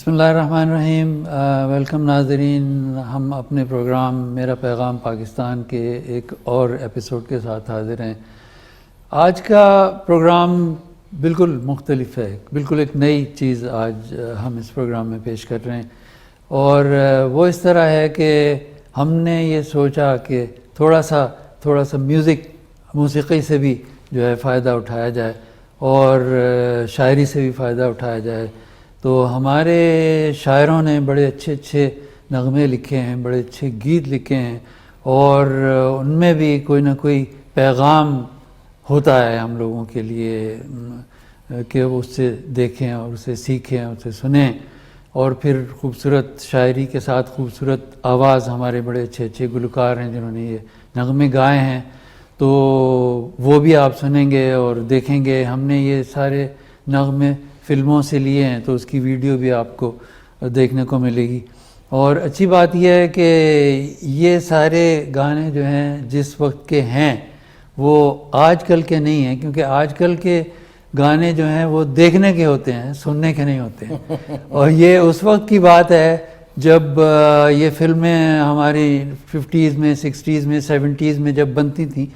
بسم اللہ الرحمن الرحیم. ویلکم ناظرین. ہم اپنے پروگرام میرا پیغام پاکستان کے ایک اور ایپیسوڈ کے ساتھ حاضر ہیں. آج کا پروگرام بالکل مختلف ہے, بالکل ایک نئی چیز آج ہم اس پروگرام میں پیش کر رہے ہیں, اور وہ اس طرح ہے کہ ہم نے یہ سوچا کہ تھوڑا سا موسیقی سے بھی جو ہے فائدہ اٹھایا جائے اور شاعری سے بھی فائدہ اٹھایا جائے. تو ہمارے شاعروں نے بڑے اچھے نغمے لکھے ہیں, بڑے اچھے گیت لکھے ہیں, اور ان میں بھی کوئی نہ کوئی پیغام ہوتا ہے ہم لوگوں کے لیے کہ وہ اس سے دیکھیں اور اسے سیکھیں, اسے سنیں, اور پھر خوبصورت شاعری کے ساتھ خوبصورت آواز ہمارے بڑے اچھے گلوکار ہیں جنہوں نے یہ نغمے گائے ہیں. تو وہ بھی آپ سنیں گے اور دیکھیں گے. ہم نے یہ سارے نغمے فلموں سے لیے ہیں, تو اس کی ویڈیو بھی آپ کو دیکھنے کو ملے گی. اور اچھی بات یہ ہے کہ یہ سارے گانے جو ہیں جس وقت کے ہیں وہ آج کل کے نہیں ہیں, کیونکہ آج کل کے گانے جو ہیں وہ دیکھنے کے ہوتے ہیں, سننے کے نہیں ہوتے ہیں. اور یہ اس وقت کی بات ہے جب یہ فلمیں ہماری 50s میں 60s میں 70s میں جب بنتی تھیں,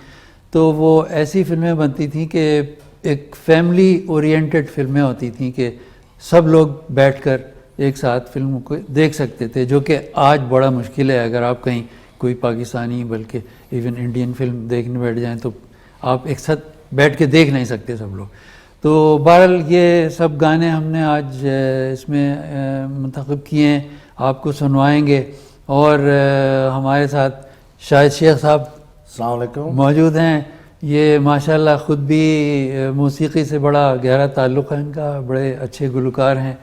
تو وہ ایسی فلمیں بنتی تھیں کہ ایک فیملی اورینٹڈ فلمیں ہوتی تھیں کہ سب لوگ بیٹھ کر ایک ساتھ فلم کو دیکھ سکتے تھے, جو کہ آج بڑا مشکل ہے. اگر آپ کہیں کوئی پاکستانی بلکہ ایون انڈین فلم دیکھنے بیٹھ جائیں تو آپ ایک ساتھ بیٹھ کے دیکھ نہیں سکتے سب لوگ. تو بہرحال یہ سب گانے ہم نے آج اس میں منتخب کیے ہیں, آپ کو سنوائیں گے. اور ہمارے ساتھ شاہد شیخ صاحب السلام علیکم موجود ہیں. یہ ماشاءاللہ خود بھی موسیقی سے بڑا گہرا تعلق ہے ان کا, بڑے اچھے گلوکار ہیں,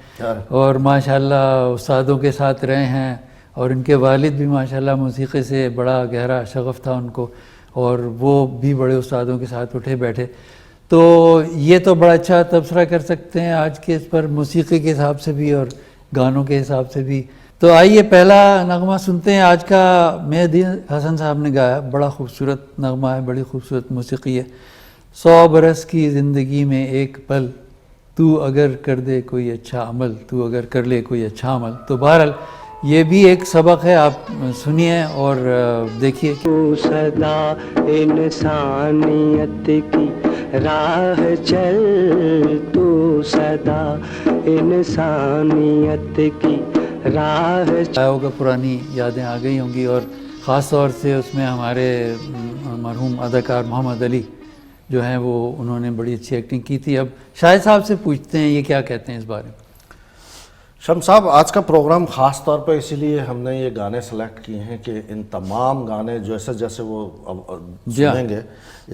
اور ماشاءاللہ استادوں کے ساتھ رہے ہیں, اور ان کے والد بھی ماشاءاللہ موسیقی سے بڑا گہرا شغف تھا ان کو, اور وہ بھی بڑے استادوں کے ساتھ اٹھے بیٹھے. تو یہ تو بڑا اچھا تبصرہ کر سکتے ہیں آج کے اس پر موسیقی کے حساب سے بھی اور گانوں کے حساب سے بھی. تو آئیے پہلا نغمہ سنتے ہیں. آج کا مہدی حسن صاحب نے گایا, بڑا خوبصورت نغمہ ہے, بڑی خوبصورت موسیقی ہے. 100 برس کی زندگی میں ایک پل, تو اگر کر دے کوئی اچھا عمل, تو اگر کر لے کوئی اچھا عمل. تو بہرحال یہ بھی ایک سبق ہے, آپ سنیے اور دیکھیے. تو صدا انسانیت کی راہ چل, تو صدا انسانیت کی راہ چل. ہوگا پرانی یادیں آ گئی ہوں گی, اور خاص طور سے اس میں ہمارے مرحوم اداکار محمد علی جو ہیں وہ انہوں نے بڑی اچھی ایکٹنگ کی تھی. اب شاہد صاحب سے پوچھتے ہیں یہ کیا کہتے ہیں اس بارے میں. شم صاحب, آج کا پروگرام خاص طور پہ اسی لیے ہم نے یہ گانے سلیکٹ کیے ہیں کہ ان تمام گانے جیسے وہ سنیں گے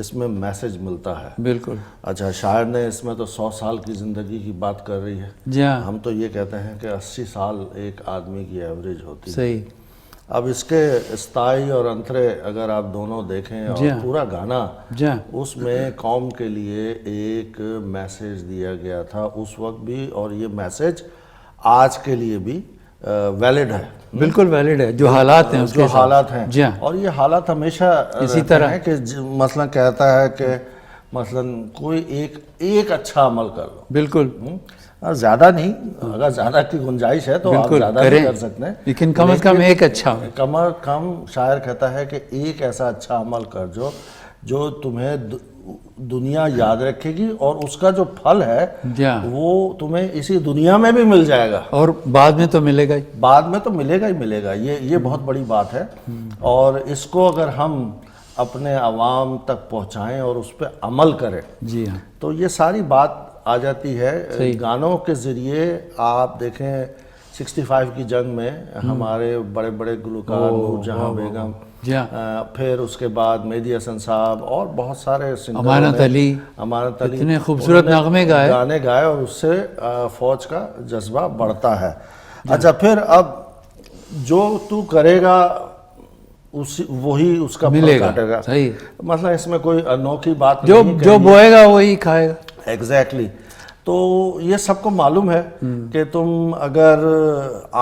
اس میں میسج ملتا ہے. بالکل. اچھا, شاعر نے اس میں تو 100 سال کی زندگی کی بات کر رہی ہے. جی ہاں. ہم تو یہ کہتے ہیں کہ 80 سال ایک آدمی کی ایوریج ہوتی ہے. صحیح. اب اس کے استائی اور انترے اگر آپ دونوں دیکھیں اور پورا گانا, اس میں قوم کے لیے ایک میسج دیا گیا تھا اس وقت بھی, اور یہ میسج آج کے لیے بھی ویلڈ ہے. بالکل ویلڈ ہے, جو حالات ہیں اس کے جو حالات ہیں. جی ہاں. اور یہ حالات ہمیشہ اسی طرح ہے کہ مثلا کہتا ہے کہ مثلا کوئی ایک اچھا عمل کر لو. بالکل. زیادہ نہیں, اگر زیادہ کی گنجائش ہے تو آپ زیادہ نہیں کر سکتے, لیکن کم از کم ایک اچھا, کم از کم شاعر کہتا ہے کہ ایک ایسا اچھا عمل کر جو تمہیں دنیا یاد رکھے گی, اور اس کا جو پھل ہے وہ تمہیں اسی دنیا میں بھی مل جائے گا, اور بعد میں تو ملے گا ہی. بعد میں تو ملے گا ہی ملے گا. یہ بہت بڑی بات ہے, اور اس کو اگر ہم اپنے عوام تک پہنچائیں اور اس پہ عمل کریں, جی ہاں, تو یہ ساری بات آ جاتی ہے. گانوں کے ذریعے آپ دیکھیں 65 کی جنگ میں ہمارے بڑے بڑے گلوکار نور جہاں بیگم, پھر اس کے بعد مہدی حسن صاحب اور بہت سارے سنگروں نے, امانت علی, اتنے خوبصورت نغمے گانے گائے, اور اس سے فوج کا جذبہ بڑھتا ہے. اچھا, پھر اب جو تو کرے گا وہی اس کا پھل کاٹے گا. صحیح. مثلا اس میں کوئی انوکھی بات نہیں, جو بوئے گا وہی کھائے گا. ایگزیکٹلی. تو یہ سب کو معلوم ہے کہ تم اگر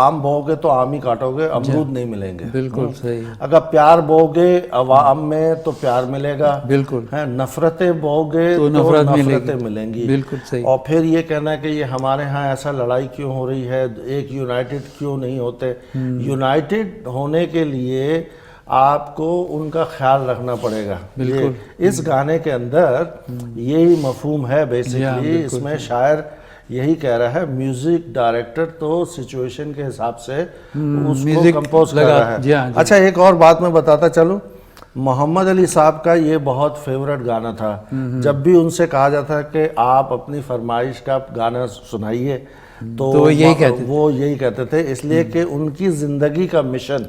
آم بو گے تو آم ہی کاٹو گے, امرود نہیں ملیں گے. بالکل صحیح. اگر پیار بو گے عوام میں تو پیار ملے گا. بالکل. نفرتیں بو گے تو نفرتیں ملیں گی. بالکل صحیح. اور پھر یہ کہنا ہے کہ یہ ہمارے ہاں ایسا لڑائی کیوں ہو رہی ہے, ایک یونائٹڈ کیوں نہیں ہوتے. یونائٹڈ ہونے کے لیے آپ کو ان کا خیال رکھنا پڑے گا. اس گانے کے اندر یہی مفہوم ہے بیسیکلی. اس میں شاعر یہی کہہ رہا ہے, میوزک ڈائریکٹر تو سچویشن کے حساب سے اس کو کمپوز کر رہا ہے. اچھا ایک اور بات میں بتاتا چلوں, محمد علی صاحب کا یہ بہت فیورٹ گانا تھا. جب بھی ان سے کہا جاتا کہ آپ اپنی فرمائش کا گانا سنائیے تو وہ یہی کہتے تھے, اس لیے کہ ان کی زندگی کا مشن,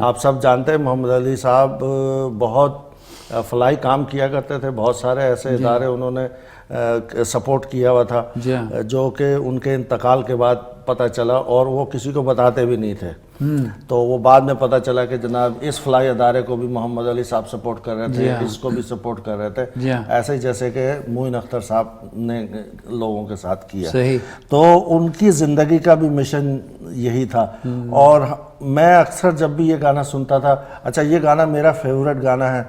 آپ سب جانتے ہیں محمد علی صاحب بہت فلاحی کام کیا کرتے تھے. بہت سارے ایسے ادارے انہوں نے سپورٹ کیا ہوا تھا جو کہ ان کے انتقال کے بعد پتہ چلا, اور وہ کسی کو بتاتے بھی نہیں تھے. تو وہ بعد میں پتہ چلا کہ جناب اس فلاحی ادارے کو بھی محمد علی صاحب سپورٹ کر رہے تھے, اس کو بھی سپورٹ کر رہے تھے, ایسے جیسے کہ معین اختر صاحب نے لوگوں کے ساتھ کیا. تو ان کی زندگی کا بھی مشن یہی تھا. اور میں اکثر جب بھی یہ گانا سنتا تھا, اچھا یہ گانا میرا فیورٹ گانا ہے,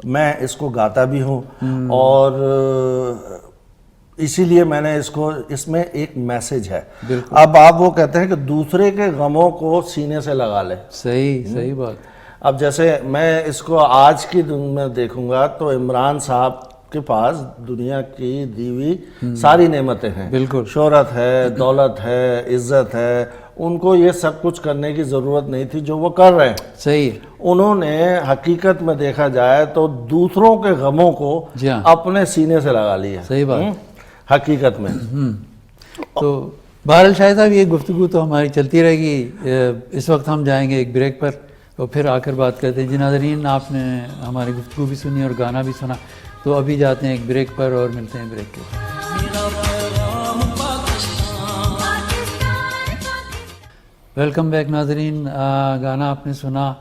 میں اس کو گاتا بھی ہوں, اور اسی لیے میں نے اس میں ایک میسج ہے. اب آپ وہ کہتے ہیں کہ دوسرے کے غموں کو سینے سے لگا لے. صحیح بات. اب جیسے میں اس کو آج کی دن میں دیکھوں گا تو عمران صاحب کے پاس دنیا کی دیوی ساری نعمتیں ہیں, شہرت ہے, دولت ہے, عزت ہے, ان کو یہ سب کچھ کرنے کی ضرورت نہیں تھی جو وہ کر رہے ہیں. صحیح. انہوں نے حقیقت میں دیکھا جائے تو دوسروں کے غموں کو اپنے سینے سے لگا لیا. صحیح بات. حقیقت میں. تو بہرحال شاہد صاحب یہ گفتگو تو ہماری چلتی رہے گی. اس وقت ہم جائیں گے ایک بریک پر اور پھر آ کر بات کرتے ہیں. جی ناظرین, آپ نے ہماری گفتگو بھی سنی اور گانا بھی سنا, تو ابھی جاتے ہیں ایک بریک پر اور ملتے ہیں بریک کے بعد. ویلکم بیک ناظرین. گانا آپ نے سنا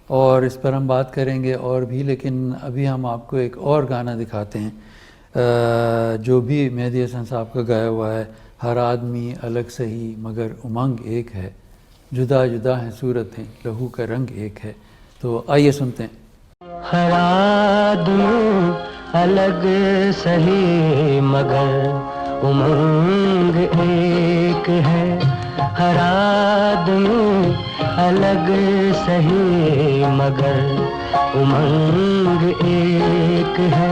اور اس پر ہم بات کریں گے اور بھی, لیکن ابھی ہم آپ کو ایک اور گانا دکھاتے ہیں جو بھی مہدی حسن صاحب کا گایا ہوا ہے. ہر آدمی الگ سہی مگر امنگ ایک ہے, جدا جدا ہیں صورتیں لہو کا رنگ ایک ہے. تو آئیے سنتے ہیں. ہر آدمی الگ سہی مگر امنگ ایک ہے. ہر آدمی الگ سہی مگر امنگ ایک ہے.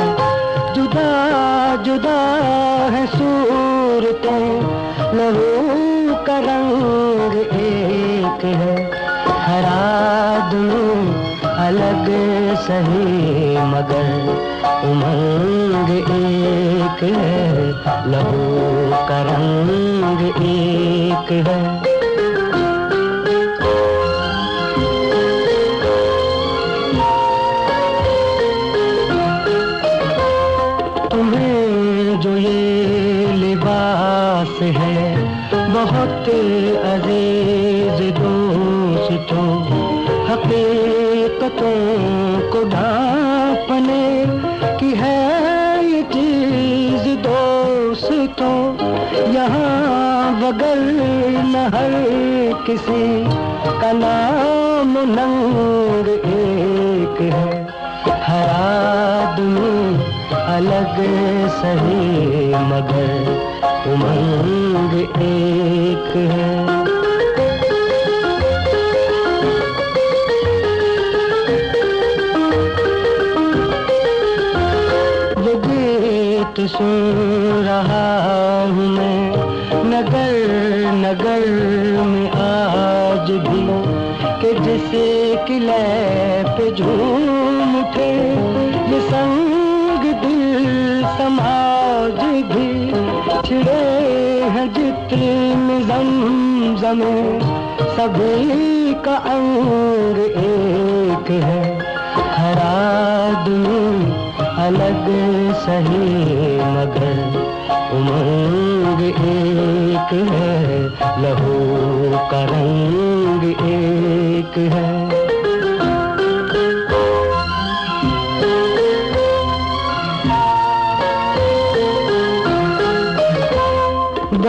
جدا جدا ہے صورتیں لہو کا رنگ ایک ہے. ہر آدمی الگ سہی مگر امنگ ایک ہے, لہو کا رنگ ایک ہے. ہے بہت عزیز دوستوں, حقیقتوں کو ڈھانپنے کی ہے یہ چیز دوستوں. یہاں بغیر نہ ہر کسی کا نام ننگ ایک ہے. ہر آدمی الگ سہی مگر امنگ ایک ہے. یہ گیت سن رہا ہوں میں نگر نگر میں آج بھی, کہ جس قلعے پہ جھوم اٹھے یہ سنگ دل سماج بھی. چھڑے ہیں جتنے زمزمیں سبھی کا انگ ایک ہے. ہر آدمی الگ سہی مگر امنگ ایک ہے, لہو کا رنگ ایک ہے.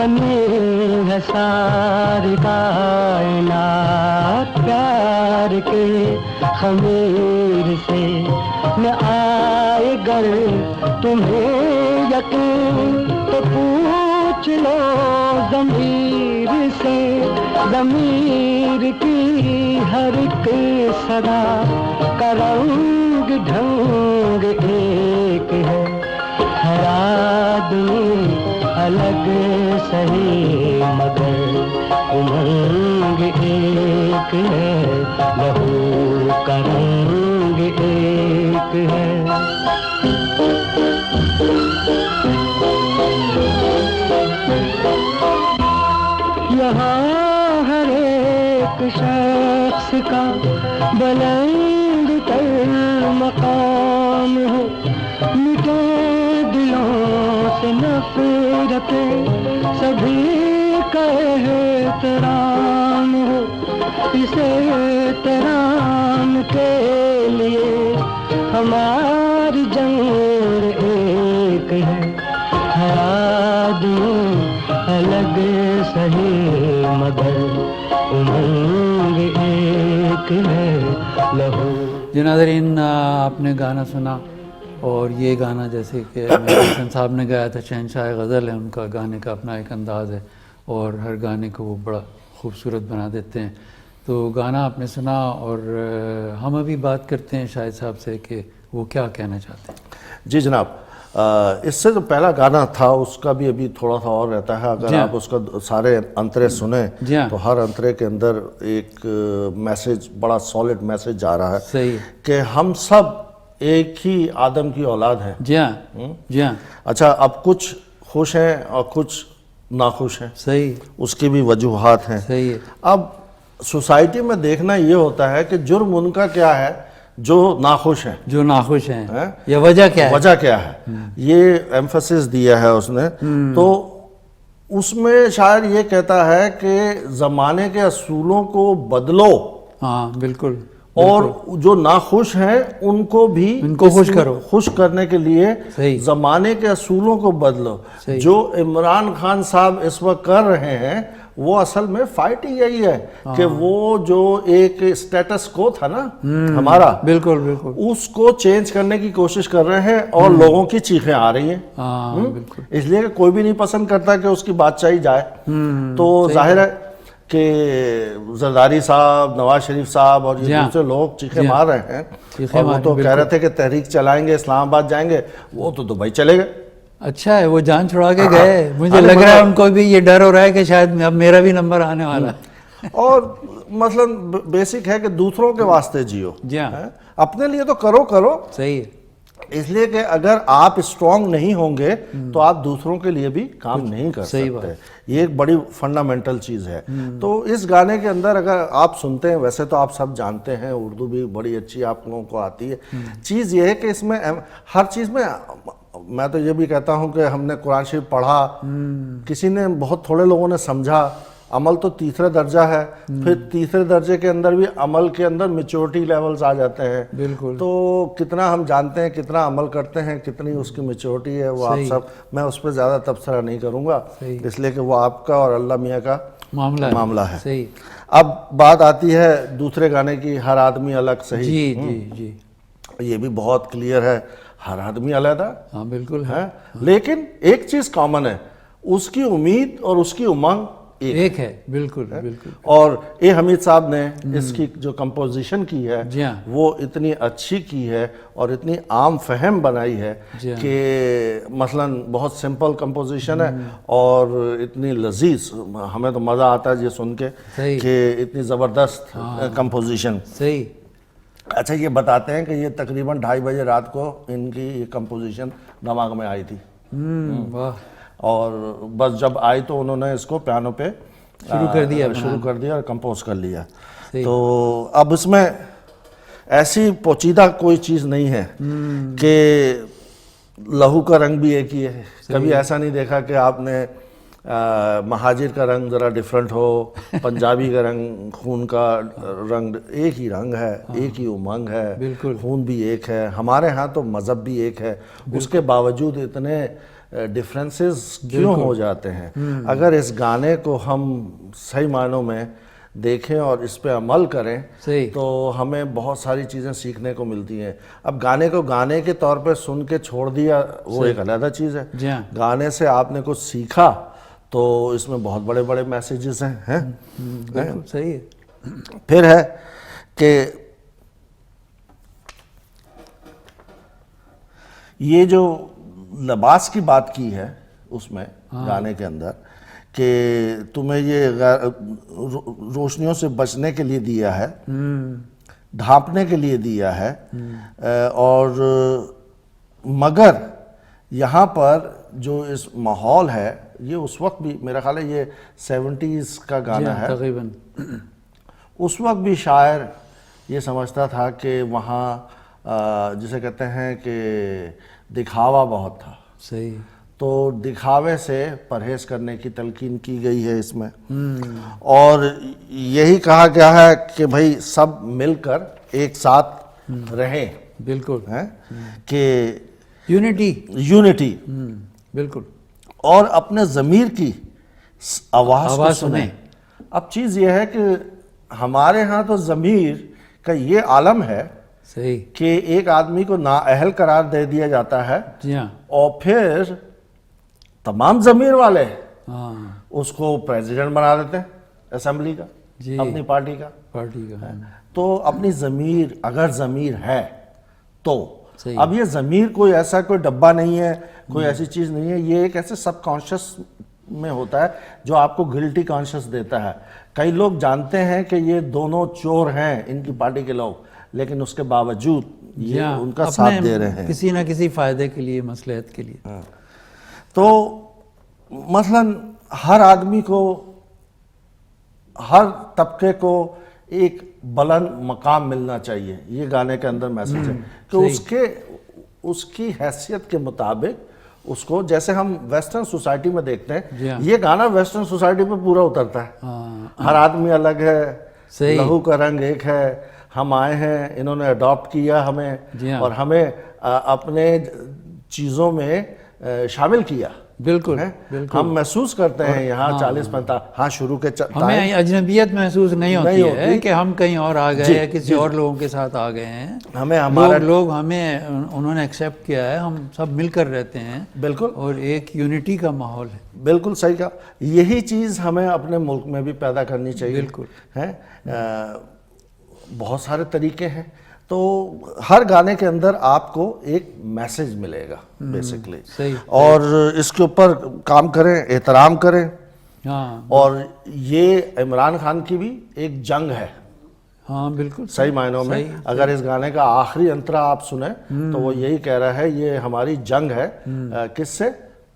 بنی ہے ساری کائنات پیار کے خمیر سے نہ آئے گر تمہیں یقین تو پوچھ لو ضمیر سے. ضمیر کی ہر ایک صدا کا رنگ ڈھنگ ایک ہے. ہر آدمی الگ سہی مگر امنگ ایک ہے. لہو کا رنگ ایک ہے. یہاں ہر ایک شخص کا بلند تر مقام ہو. مٹے دلوں سے نفرتیں سبھی کا احترام ہو. اس احترام کے لیے ہماری جنگ ایک ہے. ہر آدمی الگ سہی مگر امنگ ایک ہے. لہو. جی ناظرین، آپ نے گانا سنا، اور یہ گانا جیسے کہ حسن صاحب نے گایا تھا، شہنشاہ غزل ہے، ان کا گانے کا اپنا ایک انداز ہے اور ہر گانے کو وہ بڑا خوبصورت بنا دیتے ہیں. تو گانا آپ نے سنا، اور ہم ابھی بات کرتے ہیں شاہد صاحب سے کہ وہ کیا کہنا چاہتے ہیں. جی جناب، اس سے جو پہلا گانا تھا اس کا بھی ابھی تھوڑا سا اور رہتا ہے. اگر آپ اس کا سارے انترے سنیں تو ہر انترے کے اندر ایک میسج، بڑا سالڈ میسج جا رہا ہے کہ ہم سب ایک ہی آدم کی اولاد ہیں. جی ہاں، جی ہاں. اچھا، اب کچھ خوش ہیں اور کچھ ناخوش ہیں. صحیح. اس کی بھی وجوہات ہیں. صحیح ہے. اب سوسائٹی میں دیکھنا یہ ہوتا ہے کہ جرم ان کا کیا ہے جو ناخوش ہیں. جو ناخوش ہیں یا وجہ کیا ہے؟ وجہ کیا ہے، یہ ایمفسس دیا ہے اس نے. تو اس میں شاعر یہ کہتا ہے کہ زمانے کے اصولوں کو بدلو. ہاں بالکل. اور جو ناخوش ہیں ان کو بھی خوش کرو. خوش کرنے کے لیے زمانے کے اصولوں کو بدلو. جو عمران خان صاحب اس وقت کر رہے ہیں وہ اصل میں فائٹ ہی یہی ہے کہ وہ جو ایک سٹیٹس کو تھا نا ہمارا، بالکل بالکل، اس کو چینج کرنے کی کوشش کر رہے ہیں اور لوگوں کی چیخیں آ رہی ہیں. اس لیے کہ کوئی بھی نہیں پسند کرتا کہ اس کی بادشاہی جائے. تو ظاہر ہے کہ زرداری صاحب، نواز شریف صاحب اور یہ دوسرے لوگ چیخیں مار رہے ہیں. اور وہ تو کہہ رہے تھے کہ تحریک چلائیں گے، اسلام آباد جائیں گے. وہ تو دبئی چلے گئے. اچھا ہے، وہ جان چھڑا کے گئے. مجھے لگ رہا ہے ان کو بھی یہ ڈر ہو رہا ہے کہ شاید اب میرا بھی نمبر آنے والا ہے. اور مثلا بیسک ہے کہ دوسروں کے واسطے جیو. اپنے لیے تو کرو. صحیح ہے. اس لیے کہ اگر آپ اسٹرانگ نہیں ہوں گے تو آپ دوسروں کے لیے بھی کام نہیں کر سکتے. یہ ایک بڑی فنڈامنٹل چیز ہے. تو اس گانے کے اندر اگر آپ سنتے ہیں، ویسے تو آپ سب جانتے ہیں، اردو بھی بڑی اچھی آپ لوگوں کو آتی ہے. چیز یہ ہے کہ اس میں ہر چیز میں تو یہ بھی کہتا ہوں کہ ہم نے قرآن شریف پڑھا، کسی نے، بہت تھوڑے لوگوں نے سمجھا. عمل تو تیسرے درجہ ہے، پھر تیسرے درجے کے اندر بھی عمل کے اندر میچورٹی لیولز آ جاتے ہیں. بالکل. تو کتنا ہم جانتے ہیں، کتنا عمل کرتے ہیں، کتنی اس کی میچورٹی ہے، وہ آپ سب، میں اس پہ زیادہ تبصرہ نہیں کروں گا اس لیے کہ وہ آپ کا اور اللہ میاں کا معاملہ ہے. صحیح. اب بات آتی ہے دوسرے گانے کی، ہر آدمی الگ صحیح. جی. یہ بھی بہت کلیئر ہے، ہر آدمی علیحدہ. ہاں بالکل ہے. لیکن ایک چیز کامن ہے، اس کی امید اور اس کی امنگ ایک ہے. بالکل بالکل. اور اے حمید صاحب نے اس کی جو کمپوزیشن کی ہے وہ اتنی اچھی کی ہے اور اتنی عام فہم بنائی ہے کہ مثلا بہت سمپل کمپوزیشن ہے اور اتنی لذیذ. ہمیں تو مزہ آتا ہے یہ سن کے کہ اتنی زبردست کمپوزیشن. صحیح. اچھا، یہ بتاتے ہیں کہ یہ تقریباً 2:30 بجے رات کو ان کی یہ کمپوزیشن دماغ میں آئی تھی. اور بس جب آئی تو انہوں نے اس کو پیانو پہ شروع کر دیا اور کمپوز کر لیا. تو اب اس میں ایسی پوچیدہ کوئی چیز نہیں ہے کہ لہو کا رنگ بھی ایک ہی ہے. کبھی ایسا نہیں دیکھا کہ آپ نے مہاجر کا رنگ ذرا ڈیفرنٹ ہو، پنجابی کا رنگ، خون کا رنگ ایک ہی رنگ ہے، ایک ہی امنگ ہے، خون بھی ایک ہے. ہمارے ہاں تو مذہب بھی ایک ہے، اس کے باوجود اتنے ڈفرینسز کیوں ہو جاتے ہیں. اگر اس گانے کو ہم صحیح معنوں میں دیکھیں اور اس پہ عمل کریں تو ہمیں بہت ساری چیزیں سیکھنے کو ملتی ہیں. اب گانے کو گانے کے طور پہ سن کے چھوڑ دیا وہ ایک علیحدہ چیز ہے. گانے سے آپ نے کچھ سیکھا تو اس میں بہت بڑے بڑے میسیجز ہیں. صحیح ہے. پھر ہے کہ یہ جو لباس کی بات کی ہے اس میں گانے کے اندر کہ تمہیں یہ روشنیوں سے بچنے کے لیے دیا ہے, ڈھانپنے کے لیے دیا ہے, اور مگر یہاں پر جو اس ماحول ہے یہ اس وقت بھی میرا خیال ہے یہ 70s کا گانا ہے تقریباً. اس وقت بھی شاعر یہ سمجھتا تھا کہ وہاں جسے کہتے ہیں کہ دکھاوا بہت تھا. صحیح. تو دکھاوے سے پرہیز کرنے کی تلقین کی گئی ہے اس میں, اور یہی کہا گیا ہے کہ بھائی سب مل کر ایک ساتھ رہیں. بالکل. کہ یونٹی. بالکل. اور اپنے ضمیر کی آواز کو سنیں. اب چیز یہ ہے کہ ہمارے ہاں تو ضمیر کا یہ عالم ہے کہ ایک آدمی کو نااہل قرار دے دیا جاتا ہے, اور پھر تمام ضمیر والے اس کو پریزیڈنٹ بنا دیتے ہیں اسمبلی کا, اپنی پارٹی کا. تو اپنی ضمیر, اگر ضمیر ہے تو اب یہ ضمیر کوئی ایسا کوئی ڈبہ نہیں ہے, کوئی ایسی چیز نہیں ہے, یہ ایک ایسے سب کانشس میں ہوتا ہے جو آپ کو گلٹی کانشس دیتا ہے. کئی لوگ جانتے ہیں کہ یہ دونوں چور ہیں ان کی پارٹی کے لوگ, لیکن اس کے باوجود یہ ان کا ساتھ دے رہے ہیں کسی نہ کسی فائدے کے لیے, مصلحت کے لیے. تو مثلاً ہر آدمی کو, ہر طبقے کو ایک بلند مقام ملنا چاہیے. یہ گانے کے اندر میسیج ہے کہ اس کی حیثیت کے مطابق اس کو, جیسے ہم ویسٹرن سوسائٹی میں دیکھتے ہیں, یہ گانا ویسٹرن سوسائٹی پہ پورا اترتا ہے. ہر آدمی الگ ہے, لہو کا رنگ ایک ہے, ہم آئے ہیں, انہوں نے اڈاپٹ کیا ہمیں اور ہمیں اپنے چیزوں میں شامل کیا. بالکل. ہم محسوس کرتے ہیں یہاں 40-45 ہاں شروع کے ہمیں اجنبیت محسوس نہیں ہوتی ہے کہ ہم کہیں اور آ گئے یا کسی اور لوگوں کے ساتھ آ گئے ہیں. لوگ ہمیں انہوں نے ایکسیپٹ کیا ہے, ہم سب مل کر رہتے ہیں. بالکل. اور ایک یونٹی کا ماحول ہے. بالکل صحیح کہا. یہی چیز ہمیں اپنے ملک میں بھی پیدا کرنی چاہیے. بالکل. بہت سارے طریقے ہیں. تو ہر گانے کے اندر آپ کو ایک میسیج ملے گا بیسکلی, اور اس کے اوپر کام کریں, احترام کریں. اور یہ عمران خان کی بھی ایک جنگ ہے. ہاں بالکل صحیح معنوں میں. اگر اس گانے کا آخری انترا آپ سنیں تو وہ یہی کہہ رہا ہے یہ ہماری جنگ ہے. کس سے؟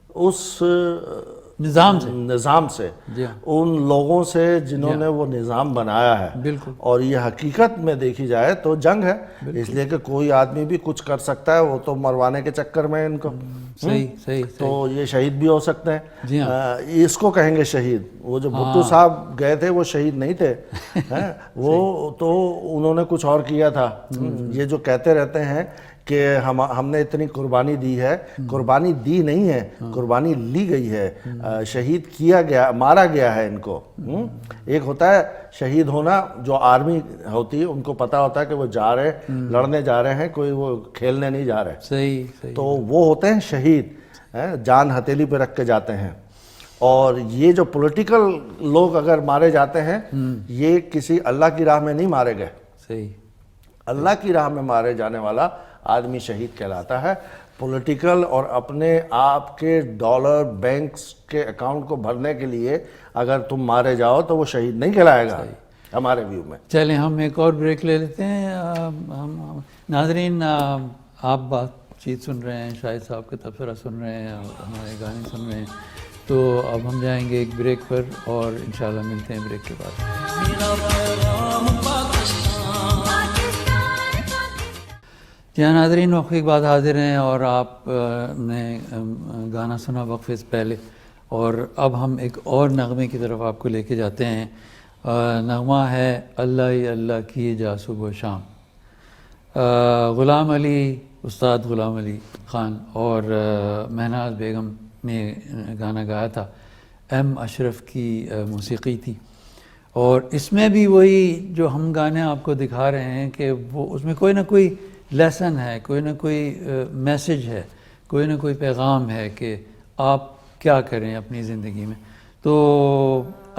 اس نظام سے, ان لوگوں سے جنہوں نے وہ نظام بنایا ہے. بالکل. اور یہ حقیقت میں دیکھی جائے تو جنگ ہے, اس لیے کہ کوئی آدمی بھی کچھ کر سکتا ہے, وہ تو مروانے کے چکر میں ان کو. صحیح. تو یہ شہید بھی ہو سکتے ہیں. اس کو کہیں گے شہید. وہ جو بھٹو صاحب گئے تھے وہ شہید نہیں تھے, وہ تو انہوں نے کچھ اور کیا تھا. یہ جو کہتے رہتے ہیں کہ ہم نے اتنی قربانی دی ہے, قربانی دی نہیں ہے, قربانی لی گئی ہے. شہید کیا گیا, مارا گیا ہے ان کو. ایک ہوتا ہے شہید ہونا, جو آرمی ہوتی ہے ان کو پتا ہوتا ہے کہ وہ جا رہے لڑنے جا رہے ہیں, کوئی وہ کھیلنے نہیں جا رہے. صحیح. تو وہ ہوتے ہیں شہید, جان ہتھیلی پہ رکھ کے جاتے ہیں. اور یہ جو پولیٹیکل لوگ اگر مارے جاتے ہیں یہ کسی اللہ کی راہ میں نہیں مارے گئے. صحیح. اللہ کی راہ میں مارے جانے والا آدمی شہید کہلاتا ہے. پولیٹیکل اور اپنے آپ کے ڈالر بینکس کے اکاؤنٹ کو بھرنے کے لیے اگر تم مارے جاؤ تو وہ شہید نہیں کہلائے گا ہمارے ویو میں. چلیں ہم ایک اور بریک لے لیتے ہیں. ناظرین آپ بات چیت سن رہے ہیں, شاہد صاحب کا تبصرہ سن رہے ہیں, ہمارے گانے سن رہے ہیں. تو اب ہم جائیں گے ایک بریک پر اور انشاءاللہ ملتے ہیں بریک کے بعد. جی ہاں ناظرین, وقفے کے بعد حاضر ہیں اور آپ نے گانا سنا وقفے سے پہلے, اور اب ہم ایک اور نغمے کی طرف آپ کو لے کے جاتے ہیں. نغمہ ہے اللہ ہی اللہ کیے جا صبح و شام. غلام علی, استاد غلام علی خان اور مہناز بیگم نے گانا گایا تھا، ایم اشرف کی موسیقی تھی، اور اس میں بھی وہی جو ہم گانے آپ کو دکھا رہے ہیں کہ وہ اس میں کوئی نہ کوئی لیسن ہے، کوئی نہ کوئی میسج ہے، کوئی نہ کوئی پیغام ہے کہ آپ کیا کریں اپنی زندگی میں. تو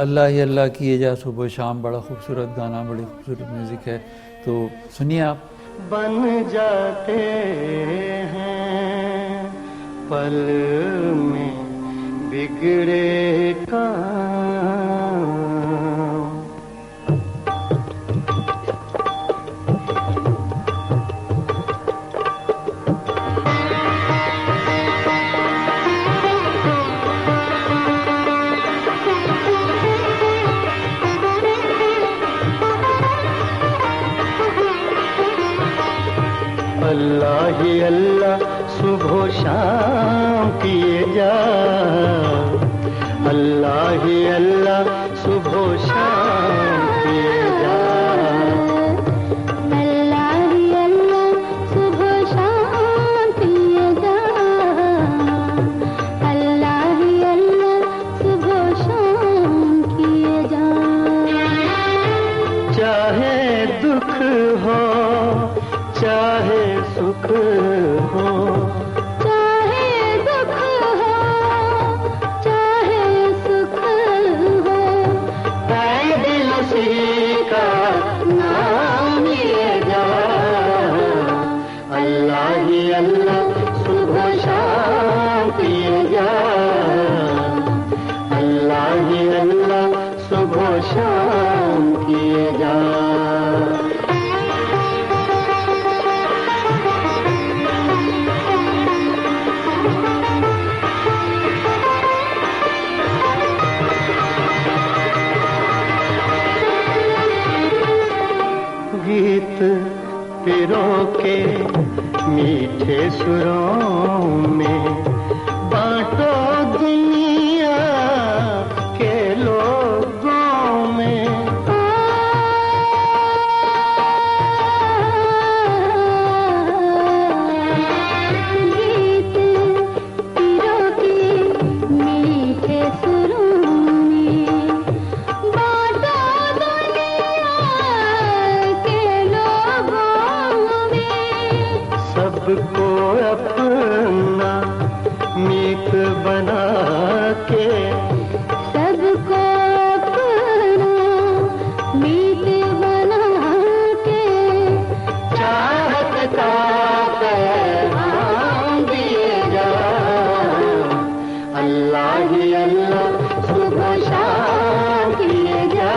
اللہ ہی اللہ کیے جا صبح و شام، بڑا خوبصورت گانا، بڑی خوبصورت میوزک ہے، تو سنیے آپ. بن جاتے ہیں پل میں بگڑے کام، اللہ ہی اللہ صبح و شام کیے جا، اللہ ہی اللہ صبح و شام کیے جا، اللہ ہی اللہ صبح و شام کیے جا، اللہ ہی اللہ صبح و شام کیے جا. چاہے دکھ ہو چاہے سکھ ہو، چاہے دکھ ہو چاہے سکھ ہو، اے دل اسی کا نام لیے جا، اللہ ہی اللہ صبح و شام کیے جا، اللہ ہی اللہ صبح و شام کیے جا. گیت پیروں کے میٹھے سروں میں بانٹو دنیا کے لوگوں میں، گیت پیروں کے میٹھے سروں میں بانٹو دنیا کے لوگوں میں، سب کو اپنا میت بنا کے، سب کو اپنا میت بنا کے، چاہت کا پیغام دیے جا، اللہ ہی اللہ صبح و شام کیے جا،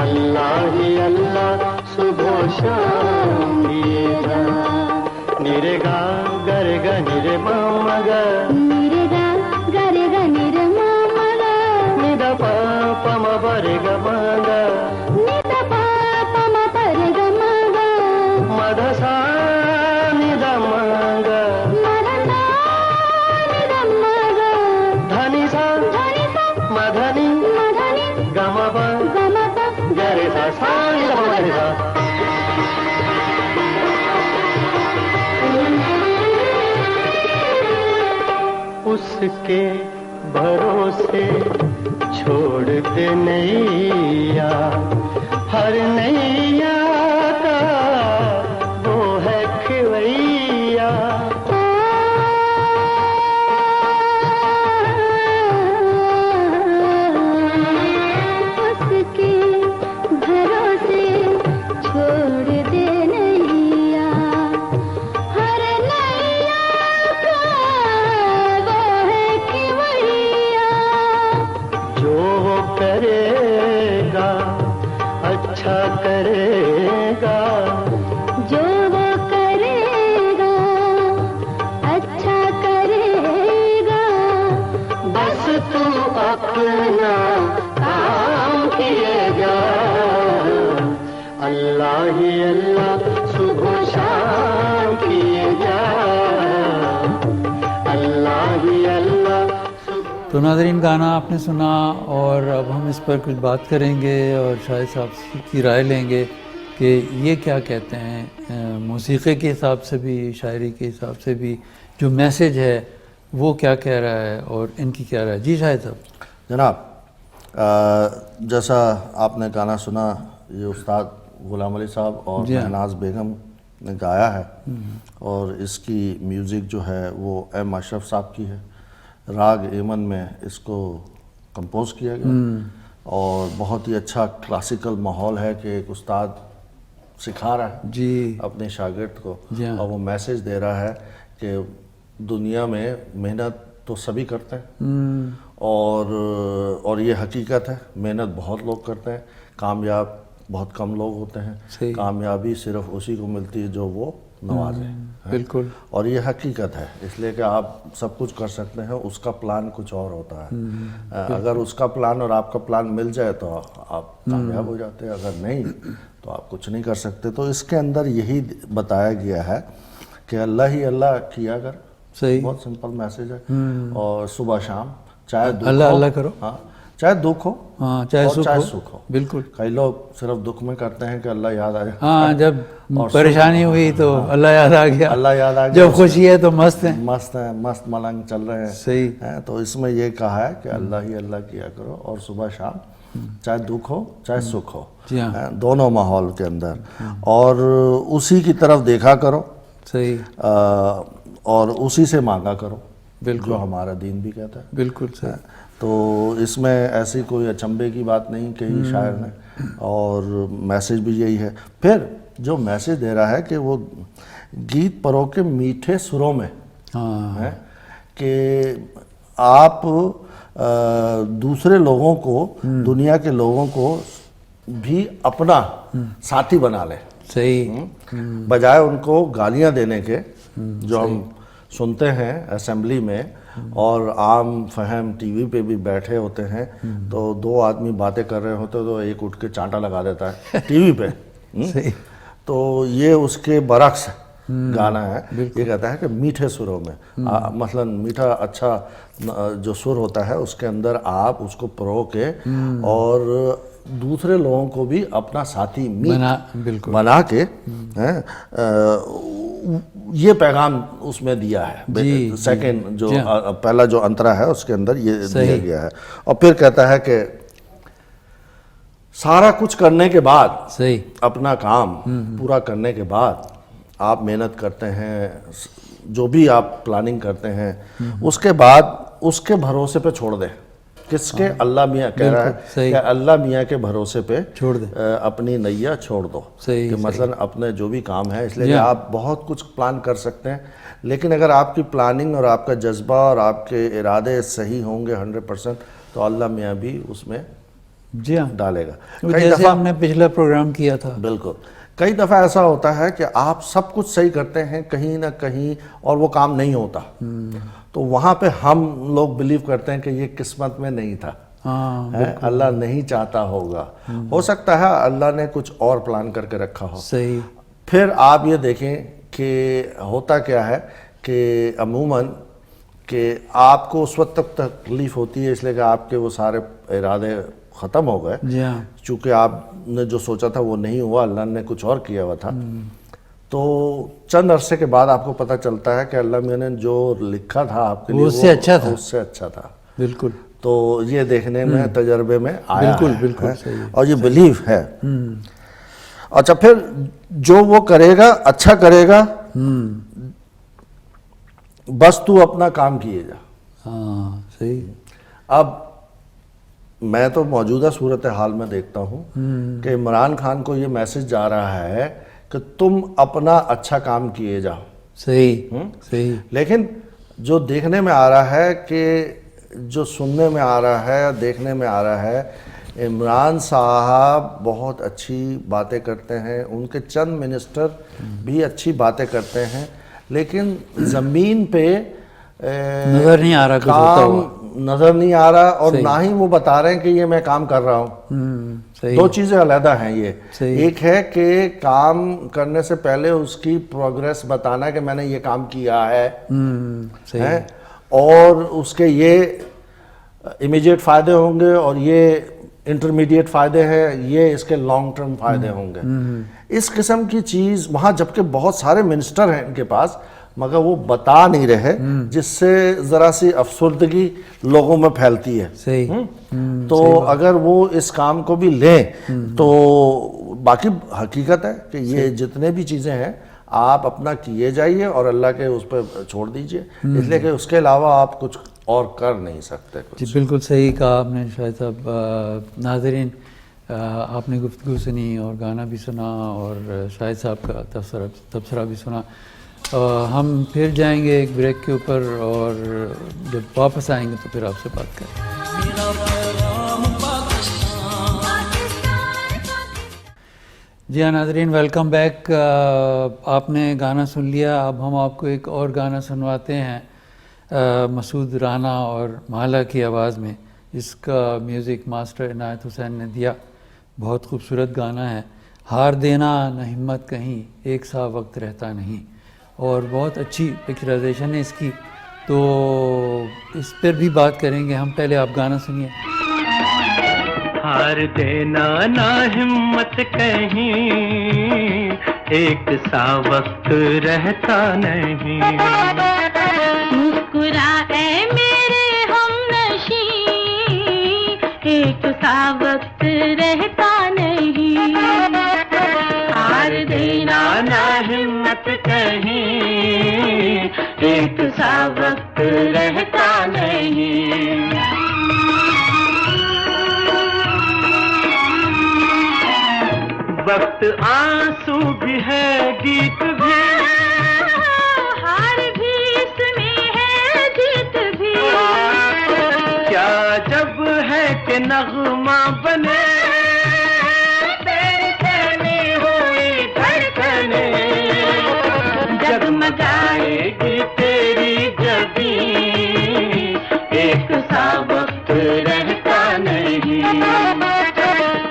اللہ ہی اللہ صبح و شام کیے جا. نیرے گا گرے گا نیرے ماما گا، میرے گا گرے گا نیر ماما گا، ندا پا پما برے گا ماگا، نیتا پاپا ما پرے گا ماگا، مدھا سا ندا ماگا، مرنا نیدا ماگا، دھنی سا دھنی سا مدھنی مدھنی گما پا گما پا گرے سا سا ندا مدھنی سا. اس کے بھروسے چھوڑ دے نیا، ہر نیا کا وہ ہے کھویا، اس کے بھروسے چھوڑ دے نیا، ہر نیا کا وہ ہے کھویا، جو وہ کرے گا اچھا کرے گا، جو وہ کرے گا اچھا کرے گا، بس تو اپنا کام کیے جا، اللہ ہی اللہ صبح و شام کیے جا، اللہ ہی اللہ. تو ناظرین، گانا آپ نے سنا، اور اب ہم اس پر کچھ بات کریں گے اور شاہد صاحب کی رائے لیں گے کہ یہ کیا کہتے ہیں موسیقی کے حساب سے بھی، شاعری کے حساب سے بھی، جو میسج ہے وہ کیا کہہ رہا ہے اور ان کی کیا رائے؟ جی شاہد صاحب. جناب جیسا آپ نے گانا سنا یہ استاد غلام علی صاحب اور مہناز بیگم نے گایا ہے اور اس کی میوزک جو ہے وہ ایم اشرف صاحب کی ہے. راگ ایمن میں اس کو کمپوز کیا گیا اور بہت ہی اچھا کلاسیکل ماحول ہے کہ ایک استاد سکھا رہا ہے جی اپنے شاگرد کو اور وہ میسیج دے رہا ہے کہ دنیا میں محنت تو سبھی کرتے ہیں اور یہ حقیقت ہے. محنت بہت لوگ کرتے ہیں, کامیاب بہت کم لوگ ہوتے ہیں. کامیابی صرف اسی کو ملتی ہے جو وہ نوازے. بالکل. اور یہ حقیقت ہے, اس لیے کہ آپ سب کچھ کر سکتے ہیں, اس کا پلان کچھ اور ہوتا ہے. اگر اس کا پلان اور آپ کا پلان مل جائے تو آپ کامیاب ہو جاتے ہیں, اگر نہیں تو آپ کچھ نہیں کر سکتے. تو اس کے اندر یہی بتایا گیا ہے کہ اللہ ہی اللہ کیا کر. صحیح, بہت سمپل میسیج ہے. اور صبح شام چاہے دکھ اللہ اللہ کرو, ہاں چاہے دکھ ہو چاہے سکھ ہو. بالکل. کئی لوگ صرف دکھ میں کرتے ہیں کہ اللہ یاد آ جائے. ہاں, جب پریشانی ہوئی تو اللہ یاد آ گیا, اللہ یاد آ گیا. جب خوشی ہے تو مست ہیں, مست ملنگ چل رہے ہیں. صحیح. تو اس میں یہ کہا ہے کہ اللہ ہی اللہ کیا کرو اور صبح شام چاہے دکھ ہو چاہے سکھ ہو, دونوں ماحول کے اندر, اور اسی کی طرف دیکھا کرو. صحیح. اور اسی سے مانگا کرو, بالکل, جو ہمارا دین بھی کہتا ہے. بالکل صحیح. تو اس میں ایسی کوئی اچنبے کی بات نہیں کہی شاعر نے, اور میسیج بھی یہی ہے. پھر جو میسیج دے رہا ہے کہ وہ گیت پرو کے میٹھے سروں میں ہے کہ آپ دوسرے لوگوں کو, دنیا کے لوگوں کو بھی اپنا ساتھی بنا لیں. صحیح. بجائے ان کو گالیاں دینے کے, جو ہم سنتے ہیں اسمبلی میں اور عام فہم ٹی وی پہ بھی بیٹھے ہوتے ہیں, تو دو آدمی باتیں کر رہے ہوتے تو ایک اٹھ کے چانٹا لگا دیتا ہے ٹی وی پہ. تو یہ اس کے برعکس گانا ہے. یہ کہتا ہے کہ میٹھے سروں میں, مثلا میٹھا اچھا جو سر ہوتا ہے اس کے اندر آپ اس کو پرو کے اور دوسرے لوگوں کو بھی اپنا ساتھی بنا کے یہ پیغام اس میں دیا ہے. سیکنڈ جو پہلا جو انترا ہے اس کے اندر یہ دیا گیا ہے. اور پھر کہتا ہے کہ سارا کچھ کرنے کے بعد, اپنا کام پورا کرنے کے بعد آپ محنت کرتے ہیں, جو بھی آپ پلاننگ کرتے ہیں, اس کے بعد اس کے بھروسے پہ چھوڑ دیں. کس کے؟ اللہ میاں کہہ رہا ہے کہ اللہ میاں کے بھروسے پہ چھوڑ دیں, اپنی نیا چھوڑ دو. کہ مثلا اپنے جو بھی کام ہے, اس لیے کہ آپ بہت کچھ پلان کر سکتے ہیں, لیکن اگر آپ کی پلاننگ اور آپ کا جذبہ اور آپ کے ارادے صحیح ہوں گے 100%, تو اللہ میاں بھی اس میں ڈالے گا. کئی دفعہ ہم نے پچھلا پروگرام کیا تھا. بالکل. کئی دفعہ ایسا ہوتا ہے کہ آپ سب کچھ صحیح کرتے ہیں کہیں نہ کہیں اور وہ کام نہیں ہوتا, تو وہاں پہ ہم لوگ بلیو کرتے ہیں کہ یہ قسمت میں نہیں تھا, اللہ نہیں چاہتا ہوگا, ہو سکتا ہے اللہ نے کچھ اور پلان کر کے رکھا ہو. صحیح. پھر آپ یہ دیکھیں کہ ہوتا کیا ہے کہ عموماً کہ آپ کو اس وقت تک تکلیف ہوتی ہے اس لیے کہ آپ کے وہ سارے ارادے ختم ہو گئے, چونکہ آپ نے جو سوچا تھا وہ نہیں ہوا, اللہ نے کچھ اور کیا ہوا تھا. تو چند عرصے کے بعد آپ کو پتہ چلتا ہے کہ اللہ میاں نے جو لکھا تھا آپ کے لیے اس سے اچھا تھا. بالکل. تو یہ دیکھنے میں تجربے میں آیا بالکل اور یہ بلیف ہے. اچھا, پھر جو وہ کرے گا اچھا کرے گا, بس تو اپنا کام کیے جا. صحیح. اب میں تو موجودہ صورتحال میں دیکھتا ہوں کہ عمران خان کو یہ میسج جا رہا ہے کہ تم اپنا اچھا کام کیے جاؤ. صحیح. لیکن جو دیکھنے میں آ رہا ہے, کہ جو سننے میں آ رہا ہے, دیکھنے میں آ رہا ہے, عمران صاحب بہت اچھی باتیں کرتے ہیں, ان کے چند منسٹر بھی اچھی باتیں کرتے ہیں, لیکن زمین پہ نظر نہیں آ رہا, کام نظر نہیں آ رہا, اور نہ ہی وہ بتا رہے ہیں کہ یہ میں کام کر رہا ہوں. دو چیزیں علیحدہ ہیں یہ. ایک ہے کہ کام کرنے سے پہلے اس کی پروگریس بتانا کہ میں نے یہ کام کیا ہے, اور اس کے یہ امیڈیٹ فائدے ہوں گے اور یہ انٹرمیڈیٹ فائدے ہیں, یہ اس کے لانگ ٹرم فائدے ہوں گے. اس قسم کی چیز وہاں, جبکہ بہت سارے منسٹر ہیں ان کے پاس مگر وہ بتا نہیں رہے، جس سے ذرا سی افسردگی لوگوں میں پھیلتی ہے. صحیح. تو اگر وہ اس کام کو بھی لیں تو باقی حقیقت ہے کہ یہ جتنے بھی چیزیں ہیں آپ اپنا کیے جائیے اور اللہ کے اس پہ چھوڑ دیجئے، اس لیے کہ اس کے علاوہ آپ کچھ اور کر نہیں سکتے. جی بالکل صحیح کہا آپ نے شاہد صاحب. ناظرین آپ نے گفتگو سنی اور گانا بھی سنا اور شاہد صاحب کا تبصرہ بھی سنا. ہم پھر جائیں گے ایک بریک کے اوپر اور جب واپس آئیں گے تو پھر آپ سے بات کریں. جی ہاں ناظرین، ویلکم بیک. آپ نے گانا سن لیا، اب ہم آپ کو ایک اور گانا سنواتے ہیں مسعود رانا اور مالا کی آواز میں. اس کا میوزک ماسٹر عنایت حسین نے دیا. بہت خوبصورت گانا ہے. ہار دینا نہ ہمت کہیں، ایک سا وقت رہتا نہیں، اور بہت اچھی پکچرائزیشن ہے اس کی، تو اس پر بھی بات کریں گے ہم. پہلے آپ گانا سنیے. ہار دینا نہ ہمت کہیں، ایک سا وقت رہتا نہیں. مسکرا اے میرے ہمنشیں، ایک سا وقت رہتا نہیں. ہار دینا نہ ہمت کہیں، ایک سا وقت رہتا نہیں. وقت آنسو بھی ہے، گیت بھی، ہار بھی اس میں ہے، جیت بھی. کیا جب ہے کہ نغمہ بنے، تیری تیری ہوئی دھڑکنیں، جگمگائے گی تیری جبیں، ایک سا وقت رہتا نہیں.